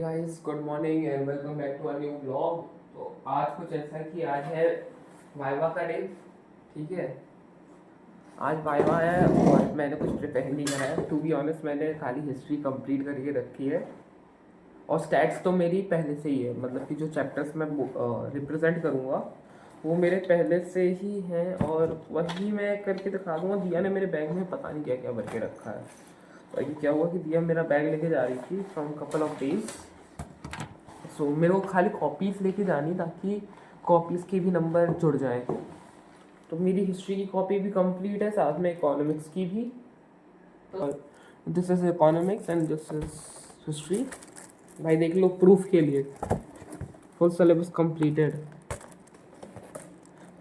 Guys good morning and welcome back to a new blog. तो आज कुछ ऐसा कि आज है वाइवा का डे। ठीक है, आज वाइवा है और मैंने कुछ प्रिपेयर नहीं करा है। टू बी ऑनेस्ट मैंने खाली हिस्ट्री कंप्लीट करके रखी है और स्टैट्स तो मेरी पहले से ही है, मतलब कि जो चैप्टर्स मैं रिप्रेजेंट करूँगा वो मेरे पहले से ही हैं और वही मैं करके दिखा दूँगा। दिया ने मेरे बैग में पता नहीं क्या क्या भर के रखा है। तो ये क्या हुआ कि दिया मेरा बैग लेके जा रही थी फ्रॉम कपल ऑफ डेज। सो मेरे को खाली कॉपीज़ लेके जानी ताकि कॉपीज़ के भी नंबर जुड़ जाएँ। तो मेरी हिस्ट्री की कॉपी भी कंप्लीट है, साथ में इकोनॉमिक्स की भी। तो this is economics and this is history. भाई देख लो प्रूफ के लिए फुल सिलेबस कंप्लीटेड।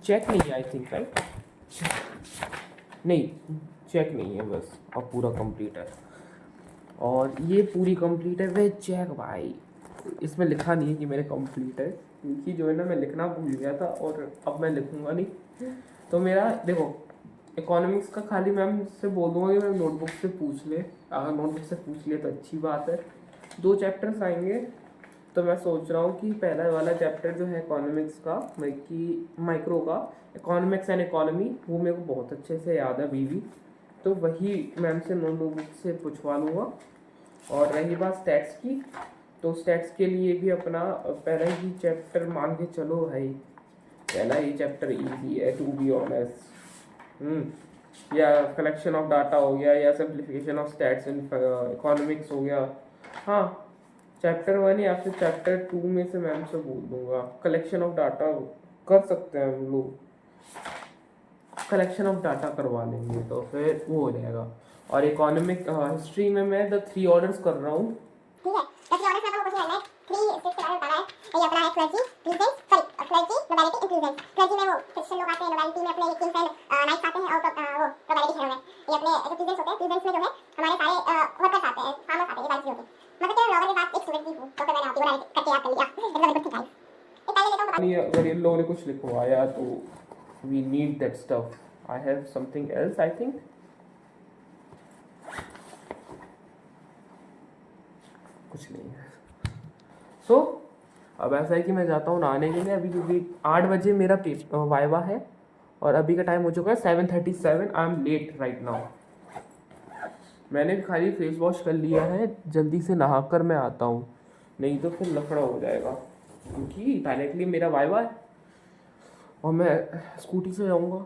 चेक नहीं है आई थिंक, राइट? नहीं चेक नहीं है, बस अब पूरा कंप्लीट है। और ये पूरी कंप्लीट है वे चेक। भाई इसमें लिखा नहीं है कि मेरे कंप्लीट है, क्योंकि जो है ना मैं लिखना भूल गया था और अब मैं लिखूंगा नहीं। तो मेरा देखो इकोनॉमिक्स का खाली मैम से बोल दूंगा कि मैं नोटबुक से पूछ ले। अगर नोटबुक से पूछ ले तो अच्छी बात है। 2 चैप्टर्स आएंगे तो मैं सोच रहा हूँ कि पहला वाला चैप्टर जो है इकोनॉमिक्स का, माइक्रो का, इकोनॉमिक्स एंड इकोनॉमी, वो मेरे को बहुत अच्छे से याद है अभी भी। तो वही मैम से नोटबुक से पूछवा लूँगा। और रही बात स्टैट्स की, तो स्टैट्स के लिए भी अपना पहला ही चैप्टर मान के चलो भाई। पहला ही चैप्टर इजी है टू बी ऑनेस्ट। या कलेक्शन ऑफ डाटा हो गया या simplification of stats in economics हो गया। हाँ, चैप्टर 1 या फिर चैप्टर 2 में से मैम से बोल दूंगा। कलेक्शन ऑफ डाटा कर सकते हैं हम लोग, कलेक्शन ऑफ डाटा करवा लेंगे तो फिर वो हो जाएगा। और इकोनॉमिक हिस्ट्री में मैं द 3 ऑर्डर्स कर रहा हूँ। ठीक है, जैसे ऑर्डर में आपको क्वेश्चन है 3 स्टेप्स के बारे में बताना है। ये अपना है clergy, presence, sorry clergy, nobility, inclusion. Clergy में वो क्रिश्चियन लोग आते हैं, नोबिलिटी में अपने किंग्स एंड नाइट्स आते हैं और वो नोबिलिटी शहरों में। ये अपने जो प्रीसेंस होते हैं, प्रीसेंस में जो है हमारे सारे वर्कर्स आते हैं, फार्मर्स आते हैं, ये सारी चीजें होती हैं। मतलब कि लॉगर के साथ एक स्टूडेंट थी वो, तो फिर मैंने आपकी बनाई करके याद कर लिया। एकदम बिल्कुल ठीक है। ये पहले लेता हूं। अगर इन लोगों ने कुछ लिखवाया तो we need that stuff. I have something else I think. कुछ नहीं है। सो अब ऐसा है कि मैं जाता हूँ नहाने के लिए अभी, क्योंकि 8 बजे मेरा वाइवा है और अभी का टाइम हो चुका है 7:37। I am late right now. मैंने खाली फेस वॉश कर लिया है, जल्दी से नहा कर मैं आता हूँ, नहीं तो फिर लफड़ा हो जाएगा, क्योंकि डायरेक्टली मेरा वाइवा है और मैं स्कूटी से जाऊँगा।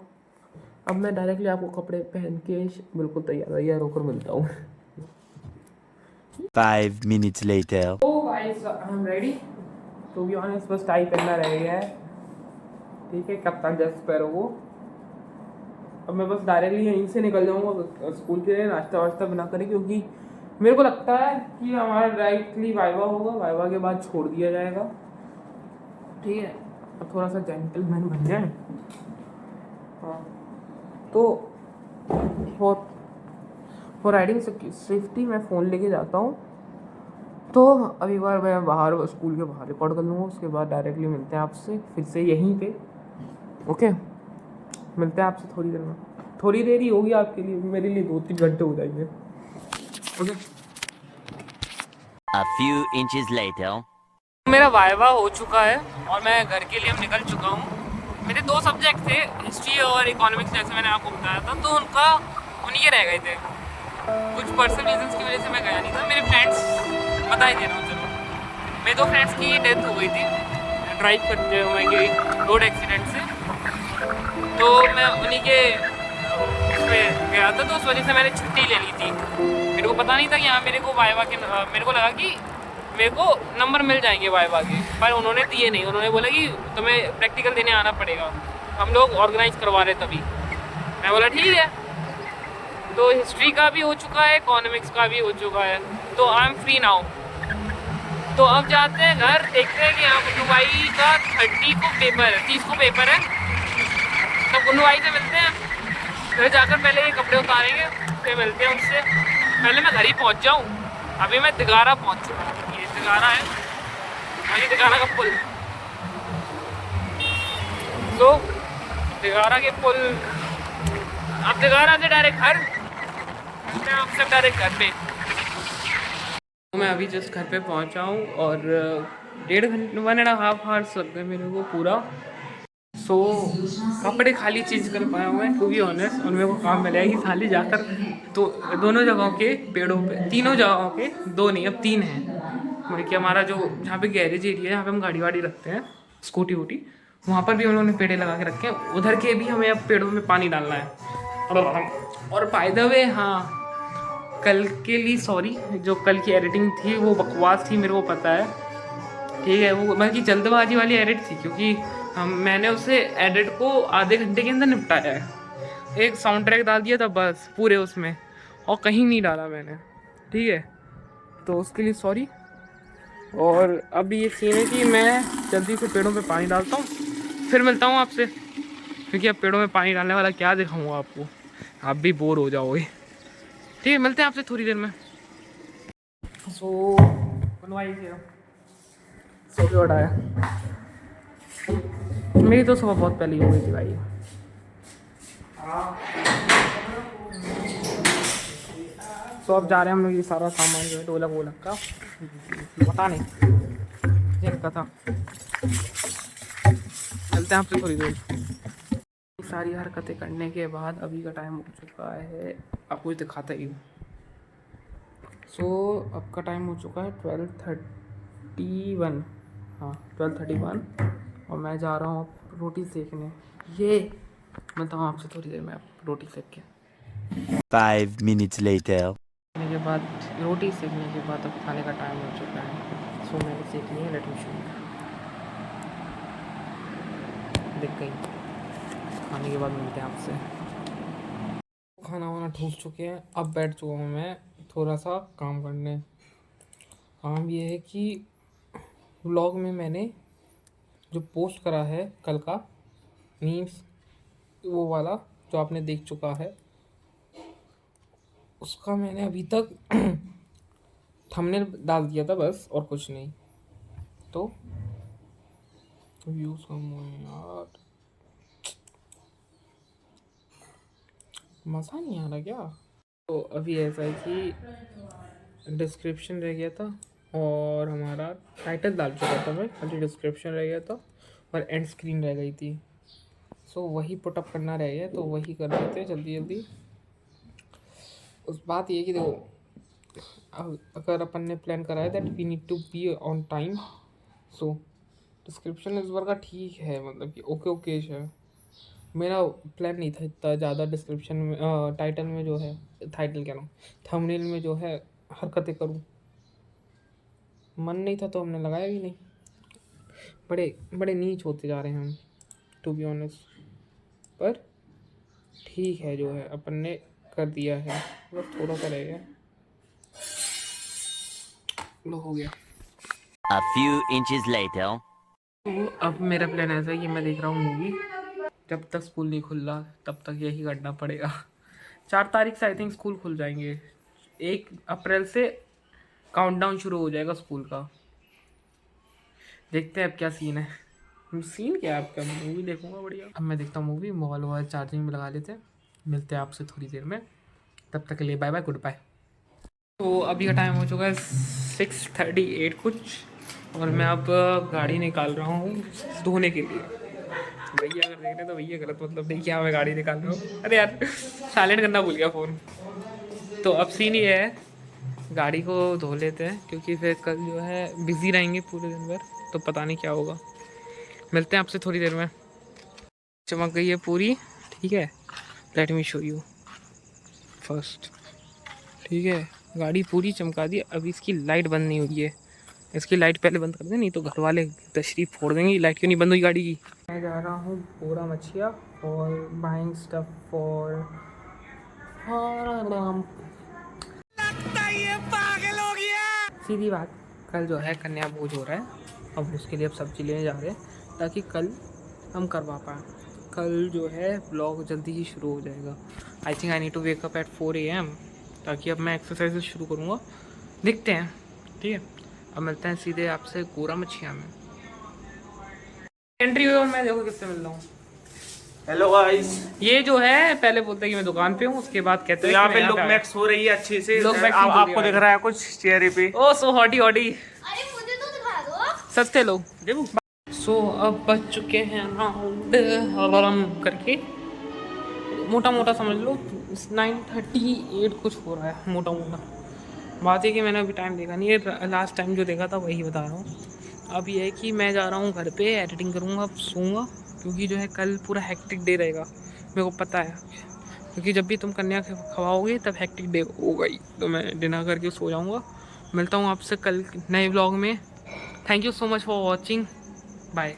अब मैं डायरेक्टली आपको कपड़े पहन के बिल्कुल तैयार होकर मिलता हूँ। 5 minutes later. Oh guys, I'm ready. To be honest, बस टाई पहनना रह गया है। ठीक है, कप्तान जैक स्पैरो को। अब मैं बस डायरेक्टली यहीं से निकल जाऊंगा स्कूल के लिए, नाश्ता वाश्ता बना कर, क्योंकि मेरे को लगता है कि हमारा डायरेक्टली वाइवा होगा, वाइवा के बाद छोड़ दिया जाएगा। ठीक है, अब थोड़ा सा जेंटलमैन बन जाए। हाँ, तो फॉर राइडिंग सेफ्टी मैं फ़ोन लेके जाता हूँ। तो अभी बार मैं बाहर स्कूल के बाहर रिकॉर्ड कर लूँगा, उसके बाद डायरेक्टली मिलते हैं आपसे फिर से यहीं पे। ओके, मिलते हैं आपसे थोड़ी देर में। थोड़ी देर ही होगी आपके लिए, मेरे लिए 2-3 घंटे हो जाएंगे। Okay. A few inches later. मेरा वाइवा हो चुका है और मैं घर के लिए अब निकल चुका हूँ। मेरे 2 सब्जेक्ट थे, हिस्ट्री और इकोनॉमिक्स, जैसे मैंने आपको बताया था, तो उन्हीं के रह गए थे। कुछ पर्सनल रीजंस की वजह से मैं गया नहीं था। मेरे फ्रेंड्स, बता ही दे रहा हूँ चलो, मेरे 2 फ्रेंड्स की डेथ हो गई थी ड्राइव करते हुए रोड एक्सीडेंट से। तो मैं उन्हीं के उसमें गया था, तो उस वजह से मैंने छुट्टी ले ली थी। मेरे को पता नहीं था कि हाँ मेरे को वाइवा के, मेरे को लगा कि मेरे को नंबर मिल जाएंगे वाइवा के, पर उन्होंने दिए नहीं। उन्होंने बोला कि तुम्हें प्रैक्टिकल देने आना पड़ेगा, हम लोग ऑर्गेनाइज करवा रहे तभी। मैं बोला ठीक है। तो हिस्ट्री का भी हो चुका है, इकोनॉमिक्स का भी हो चुका है, तो आई एम फ्री नाउ। तो अब जाते हैं घर, देखते हैं कि हाँ गुन्नू भाई का 30 को पेपर है, 30 को पेपर है। तो गुन्नू भाई से मिलते हैं, घर जाकर पहले ये कपड़े उतारेंगे, फिर मिलते हैं उससे। पहले मैं घर ही पहुँच जाऊँ। अभी मैं तिगारा पहुँच चुका हूँ, ये तिगारा है और ये तिगारा का पुल। तो तिगारा के पुल, अब तिगारा से डायरेक्ट घर, मैं आपसे डायरेक्ट घर पे। मैं अभी जस्ट घर पे पहुंचा हूँ और 1.5 घंटे 1.5 आवर्स लग गए मेरे को पूरा। सो कपड़े खाली चेंज कर पाया हूँ मैं, टू बी ऑनेस्ट। और मेरे को काम मिला है कि खाली जाकर तो दोनों जगहों के पेड़ों पे, तीनों जगहों के, 2 नहीं अब 3 हैं, मतलब कि हमारा जो जहाँ पे गैरेज एरिया है, जहाँ पे हम गाड़ी वाड़ी रखते हैं, स्कूटी वूटी, वहाँ पर भी उन्होंने पेड़े लगा के रखे हैं। उधर के भी हमें अब पेड़ों में पानी डालना है। और बाय द वे, हाँ, कल के लिए सॉरी, जो कल की एडिटिंग थी वो बकवास थी, मेरे को पता है, ठीक है। वो मतलब कि जल्दबाजी वाली एडिट थी, क्योंकि मैंने उसे एडिट को आधे घंटे के अंदर निपटाया है। एक साउंड ट्रैक डाल दिया था बस पूरे उसमें, और कहीं नहीं डाला मैंने, ठीक है। तो उसके लिए सॉरी। और अब ये सीन है कि मैं जल्दी से पेड़ों पे पानी डालता हूँ, फिर मिलता हूँ आपसे, क्योंकि अब पेड़ों में पानी डालने वाला क्या दिखाऊँगा आपको, आप भी बोर हो जाओगे। ठीक है, मिलते हैं आपसे थोड़ी देर में। सो बनवाई थी, सो भी उठाया, मेरी तो सुबह बहुत पहले हो गई थी भाई। सो अब जा रहे हैं हम लोग, ये सारा सामान जो है ढोलक वोलक का, पता नहीं ये रखा था। चलते हैं आपसे थोड़ी देर। सारी हरकतें करने के बाद अभी का टाइम हो चुका है, आपको कुछ दिखाता ही हूँ। सो अब का टाइम हो चुका है 12:31, हाँ 12:31, और मैं जा रहा हूँ रोटी सेकने। ये मिलता हूँ आपसे थोड़ी देर में, आप रोटी सेक के। 5 minutes later. के बाद रोटी सेकने के बाद अब खाने का टाइम हो चुका है। सो मैंने सेक ली है, लेट मी शो यू। दिख गई। खाने के बाद मिलते हैं आपसे। खाना वाना ठूस चुके हैं, अब बैठ चुका हूँ मैं थोड़ा सा काम करने। काम ये है कि व्लॉग में मैंने जो पोस्ट करा है कल का मीम्स, वो वाला जो आपने देख चुका है, उसका मैंने अभी तक थंबनेल डाल दिया था बस, और कुछ नहीं। तो व्यूज कम हुए यार, मज़ा नहीं आ रहा क्या। तो अभी ऐसा है कि डिस्क्रिप्शन रह गया था, और हमारा टाइटल डाल चुका था मैं, खाली डिस्क्रिप्शन रह गया था, और एंड स्क्रीन रह गई थी। सो वही पुटअप करना रह गया, तो वही कर देते हैं जल्दी जल्दी। उस बात ये कि देखो, अगर अपन ने प्लान करा है that we need to be on time, so description इस बार का ठीक है, मतलब कि ओके ओके है। मेरा प्लान नहीं था इतना ज़्यादा डिस्क्रिप्शन में, टाइटल में जो है, टाइटल कह रहा हूँ, थंबनेल में जो है हरकतें करूँ, मन नहीं था तो हमने लगाया भी नहीं। बड़े बड़े नीच होते जा रहे हैं हम, टू बी ऑनेस्ट। पर ठीक है, जो है अपन ने कर दिया है, बस थोड़ा सा रह गया, लो हो गया। A few inches later. तो अब मेरा प्लान ऐसा है कि मैं देख रहा हूँ मूवी, जब तक स्कूल नहीं खुल रहा तब तक यही करना पड़ेगा। 4 तारीख से आई थिंक स्कूल खुल जाएंगे, 1 अप्रैल से काउंटडाउन शुरू हो जाएगा स्कूल का। देखते हैं अब क्या सीन है। सीन क्या है आपका, मूवी देखूंगा बढ़िया। अब मैं देखता हूँ मूवी, मोबाइल वोबाइल चार्जिंग में लगा लेते हैं। मिलते हैं आपसे थोड़ी देर में, तब तक के लिए बाय बाय, गुड बाय। तो अभी का टाइम हो चुका है 6:38 कुछ, और मैं अब गाड़ी निकाल रहा हूँ धोने के लिए। भैया अगर देख रहे हैं तो भैया गलत मतलब नहीं किया, मैं गाड़ी निकाल रहा हूँ। अरे यार साइलेंट करना भूल गया फ़ोन। तो अब सीन ये है, गाड़ी को धो लेते हैं, क्योंकि फिर कल जो है बिज़ी रहेंगे पूरे दिन भर, तो पता नहीं क्या होगा। मिलते हैं आपसे थोड़ी देर में। चमक गई है पूरी, ठीक है, let me show you first. ठीक है, गाड़ी पूरी चमका दी। अभी इसकी लाइट बंद नहीं हुई है, इसकी लाइट पहले बंद कर दें, नहीं तो घर वाले तशरीफ फोड़ देंगे। लाइट क्यों नहीं बंद हुई गाड़ी की। मैं जा रहा हूँ पूरा मछिया और बाइंग स्टफ फॉर सीधी बात, कल जो है कन्या भोज हो रहा है, अब उसके लिए अब सब्जी लेने जा रहे हैं, ताकि कल हम करवा पाएँ। कल जो है व्लॉग जल्दी ही शुरू हो जाएगा। I think I need to wake up at 4 AM, ताकि अब मैं एक्सरसाइज शुरू करूँगा। देखते हैं, ठीक है। अब मिलते हैं सीधे आपसे गोरा मछिया में। एंट्री हुई और मैं देखो किससे मिल रहा हूँ। Hello guys. ये जो है पहले बोलते हैं कि मैं दुकान पे हूँ, उसके बाद कहते तो हैं यहाँ कि पे मैं लुक पे आया। मैक्स हो रही है अच्छी से। Look Max की आपको वीडियो दिख है। रहा है कुछ चेहरे पे? ओ सो हॉटी हॉटी अरे मुझे तो दिखा दो। सस्ते लोग। देखो सो अब बच चुके हैं अराउंड करके, मोटा मोटा समझ लो 9:38 कुछ हो रहा है मोटा मोटा। बात है कि मैंने अभी टाइम देखा नहीं है, लास्ट टाइम जो देखा था वही बता रहा हूँ। अब ये है कि मैं जा रहा हूँ घर पे, एडिटिंग करूँगा, अब सोऊंगा, क्योंकि जो है कल पूरा हेक्टिक डे रहेगा, मेरे को पता है। क्योंकि जब भी तुम कन्या खवाओगे तब हेक्टिक डे होगा ही, तो मैं डिनर करके सो जाऊँगा। मिलता हूँ आपसे कल नए व्लॉग में। Thank you so much for watching, bye.